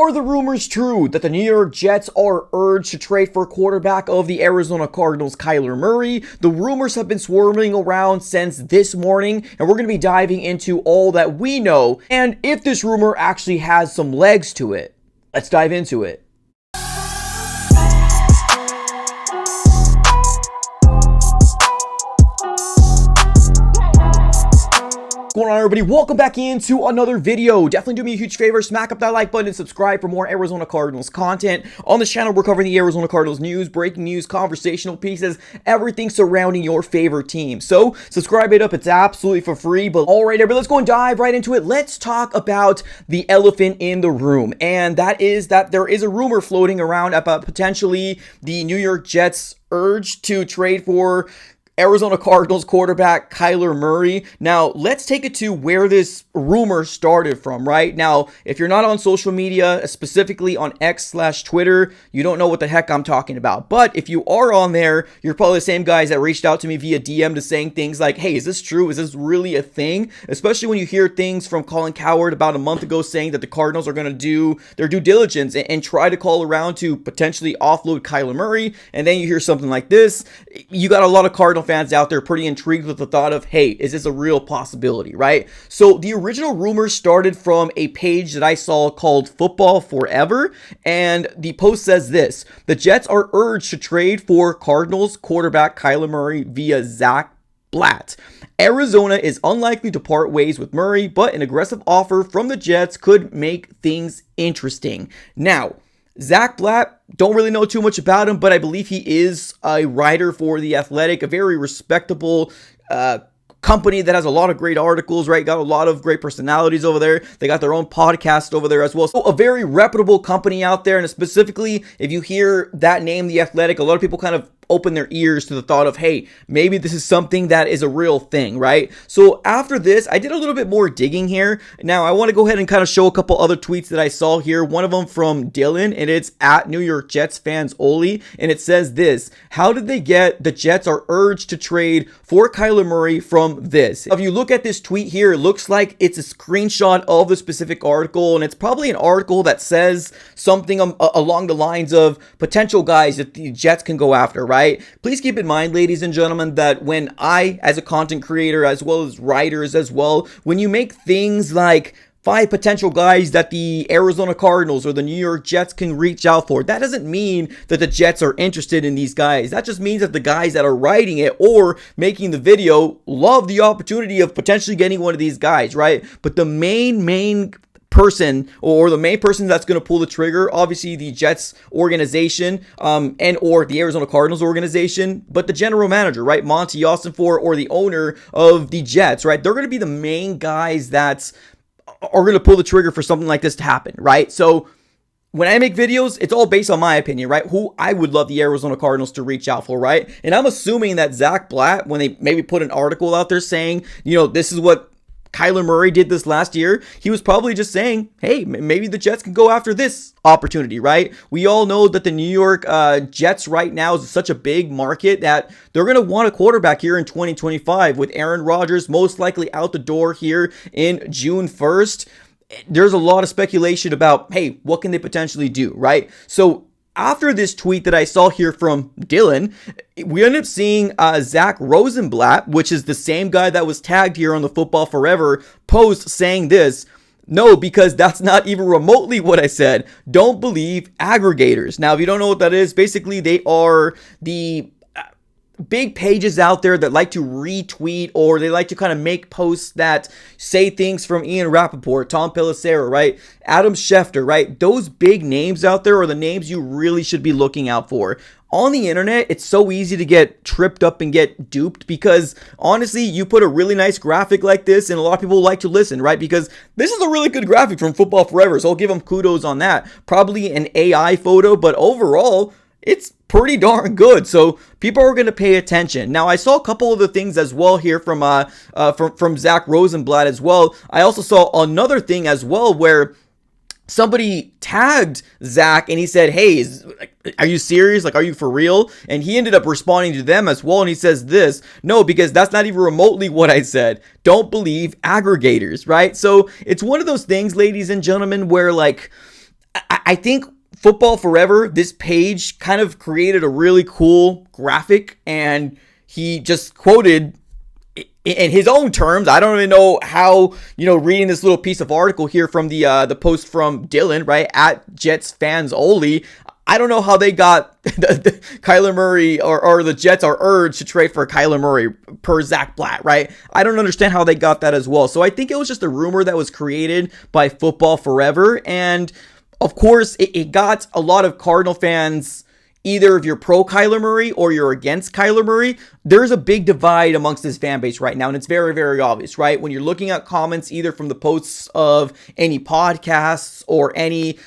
Are the rumors true that the New York Jets are urged to trade for quarterback of the Arizona Cardinals, Kyler Murray? The rumors have been swirling around since this morning, and we're going to be diving into all that we know and if this rumor actually has some legs to it. Let's dive into it. What's going on, everybody? Welcome back into another video. Definitely do me a huge favor, smack up that like button and subscribe for more Arizona Cardinals content. On this channel, we're covering the Arizona Cardinals news, breaking news, conversational pieces, everything surrounding your favorite team. So subscribe it up, it's absolutely for free. But all right, everybody, let's go and dive right into it. Let's talk about the elephant in the room, and that is that there is a rumor floating around about potentially the New York Jets urge to trade for Arizona Cardinals quarterback Kyler Murray. Now, let's take it to where this rumor started from, right? Now, if you're not on social media, specifically on X/Twitter, you don't know what the heck I'm talking about. But if you are on there, you're probably the same guys that reached out to me via DM to saying things like, hey, is this true? Is this really a thing? Especially when you hear things from Colin Cowherd about a month ago saying that the Cardinals are going to do their due diligence and try to call around to potentially offload Kyler Murray. And then you hear something like this. You got a lot of Cardinal fans out there pretty intrigued with the thought of, hey, is this a real possibility, right? So the original rumor started from a page that I saw called Football Forever, and the post says this: the Jets are urged to trade for Cardinals quarterback Kyler Murray via Zach Blatt. Arizona is unlikely to part ways with Murray, but an aggressive offer from the Jets could make things interesting. Now, Zach Blatt, don't really know too much about him, but I believe he is a writer for The Athletic, a very respectable company that has a lot of great articles, right? Got a lot of great personalities over there. They got their own podcast over there as well. So a very reputable company out there. And specifically, if you hear that name, The Athletic, a lot of people kind of open their ears to the thought of, hey, maybe this is something that is a real thing, right? So after this, I did a little bit more digging here. Now, I want to go ahead and kind of show a couple other tweets that I saw here. One of them from Dylan, and it's at New York Jets fans only, and it says this: how did they get the Jets are urged to trade for Kyler Murray from this? If you look at this tweet here, it looks like it's a screenshot of the specific article, and it's probably an article that says something along the lines of potential guys that the Jets can go after, right? Please keep in mind, ladies and gentlemen, that when I, as a content creator, as well as writers as well, when you make things like 5 potential guys that the Arizona Cardinals or the New York Jets can reach out for, that doesn't mean that the Jets are interested in these guys. That just means that the guys that are writing it or making the video love the opportunity of potentially getting one of these guys, right? But the main person, or the main person that's going to pull the trigger, obviously the Jets organization and or the Arizona Cardinals organization, but the general manager, right, Monty Ossenfort, or the owner of the Jets, right, they're going to be the main guys that are going to pull the trigger for something like this to happen, right? So when I make videos, it's all based on my opinion, right? Who I would love the Arizona Cardinals to reach out for, right? And I'm assuming that Zach Blatt, when they maybe put an article out there saying, you know, this is what Kyler Murray did this last year, he was probably just saying, hey, maybe the Jets can go after this opportunity, right? We all know that the New York Jets right now is such a big market that they're going to want a quarterback here in 2025, with Aaron Rodgers most likely out the door here in June 1st. There's a lot of speculation about, hey, what can they potentially do, right? So after this tweet that I saw here from Dylan, we ended up seeing Zach Rosenblatt, which is the same guy that was tagged here on the Football Forever post, saying this: no, because that's not even remotely what I said. Don't believe aggregators. Now, if you don't know what that is, basically they are the big pages out there that like to retweet, or they like to kind of make posts that say things from Ian Rappaport, Tom Pelissero, right? Adam Schefter, right? Those big names out there are the names you really should be looking out for. On the internet, it's so easy to get tripped up and get duped, because honestly, you put a really nice graphic like this and a lot of people like to listen, right? Because this is a really good graphic from Football Forever, so I'll give them kudos on that. Probably an AI photo, but overall, it's pretty darn good. So people are going to pay attention. Now, I saw a couple of the things as well here from Zach Rosenblatt as well. I also saw another thing as well where somebody tagged Zach and he said, hey, are you serious? Like, are you for real? And he ended up responding to them as well. And he says this: no, because that's not even remotely what I said. Don't believe aggregators, right? So it's one of those things, ladies and gentlemen, where like, I think Football Forever, this page kind of created a really cool graphic, and he just quoted in his own terms. I don't even know how, reading this little piece of article here from the post from Dylan, right, at Jets fans only. I don't know how they got the Kyler Murray or the Jets are urged to trade for Kyler Murray per Zach Blatt, right? I don't understand how they got that as well. So I think it was just a rumor that was created by Football Forever. And of course, it got a lot of Cardinal fans. Either if you're pro Kyler Murray or you're against Kyler Murray, there's a big divide amongst his fan base right now. And it's very, very obvious, right? When you're looking at comments, either from the posts of any podcasts or any,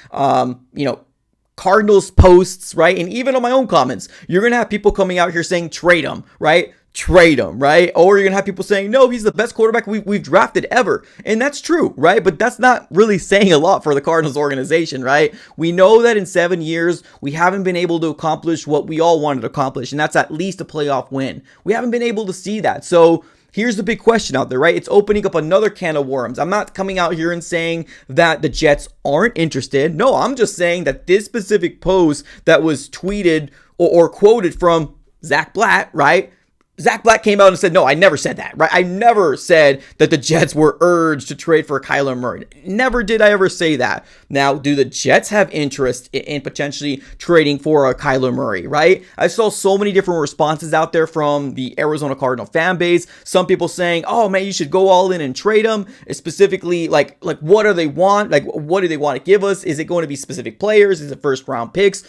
Cardinals posts, right? And even on my own comments, you're going to have people coming out here saying, trade him, right? Trade him, right? Or you're going to have people saying, no, he's the best quarterback we've drafted ever. And that's true, right? But that's not really saying a lot for the Cardinals organization, right? We know that in 7 years, we haven't been able to accomplish what we all wanted to accomplish, and that's at least a playoff win. We haven't been able to see that. So here's the big question out there, right? It's opening up another can of worms. I'm not coming out here and saying that the Jets aren't interested. No, I'm just saying that this specific post that was tweeted or quoted from Zach Blatt, right? Zach Blatt came out and said, no, I never said that, right? I never said that the Jets were urged to trade for Kyler Murray. Never did I ever say that. Now, do the Jets have interest in potentially trading for a Kyler Murray, right? I saw so many different responses out there from the Arizona Cardinal fan base. Some people saying, oh man, you should go all in and trade them. Specifically, like what do they want? Like, what do they want to give us? Is it going to be specific players? Is it first round picks?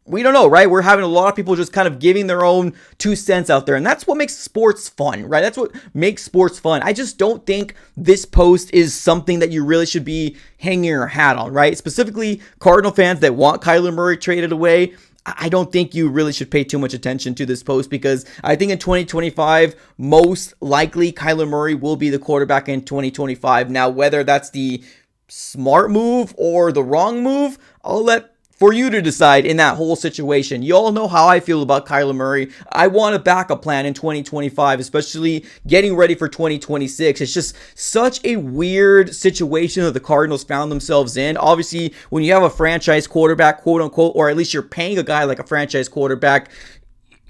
We don't know, right? We're having a lot of people just kind of giving their own 2 cents out there. And that's what makes sports fun, right? That's what makes sports fun. I just don't think this post is something that you really should be hanging your hat on, right? Specifically, Cardinal fans that want Kyler Murray traded away. I don't think you really should pay too much attention to this post, because I think in 2025, most likely Kyler Murray will be the quarterback in 2025. Now, whether that's the smart move or the wrong move, I'll let for you to decide in that whole situation. You all know how I feel about Kyler Murray. I want a backup plan in 2025, especially getting ready for 2026. It's just such a weird situation that the Cardinals found themselves in. Obviously, when you have a franchise quarterback, quote unquote, or at least you're paying a guy like a franchise quarterback,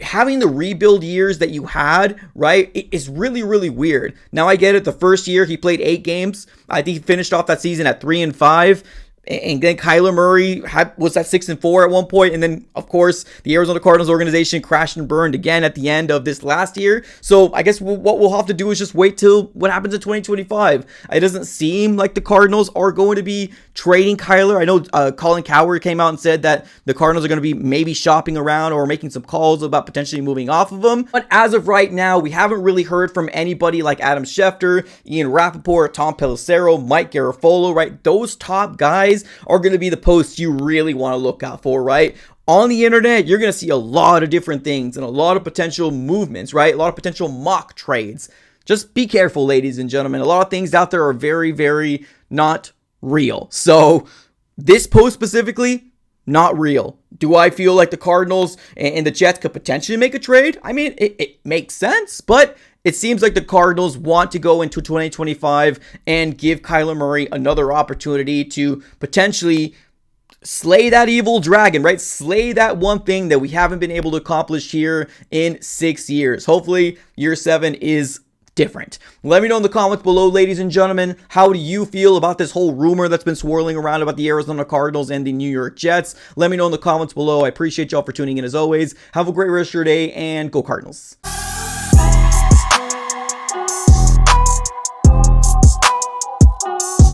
having the rebuild years that you had, right, is really, really weird. Now, I get it. The first year he played 8 games. I think he finished off that season at 3-5. And then Kyler Murray was at 6-4 at one point. And then, of course, the Arizona Cardinals organization crashed and burned again at the end of this last year. So I guess what we'll have to do is just wait till what happens in 2025. It doesn't seem like the Cardinals are going to be trading Kyler. I know Colin Cowherd came out and said that the Cardinals are going to be maybe shopping around or making some calls about potentially moving off of him. But as of right now, we haven't really heard from anybody like Adam Schefter, Ian Rappaport, Tom Pelissero, Mike Garafolo, right? Those top guys are going to be the posts you really want to look out for, right? On the internet, you're going to see a lot of different things and a lot of potential movements, right? A lot of potential mock trades. Just be careful, ladies and gentlemen. A lot of things out there are very, very not real. So this post specifically, not real. Do I feel like the Cardinals and the Jets could potentially make a trade? I mean, it makes sense, but it seems like the Cardinals want to go into 2025 and give Kyler Murray another opportunity to potentially slay that evil dragon, right? Slay that one thing that we haven't been able to accomplish here in 6 years. Hopefully, year 7 is different. Let me know in the comments below, ladies and gentlemen, how do you feel about this whole rumor that's been swirling around about the Arizona Cardinals and the New York Jets? Let me know in the comments below. I appreciate y'all for tuning in as always. Have a great rest of your day, and go Cardinals.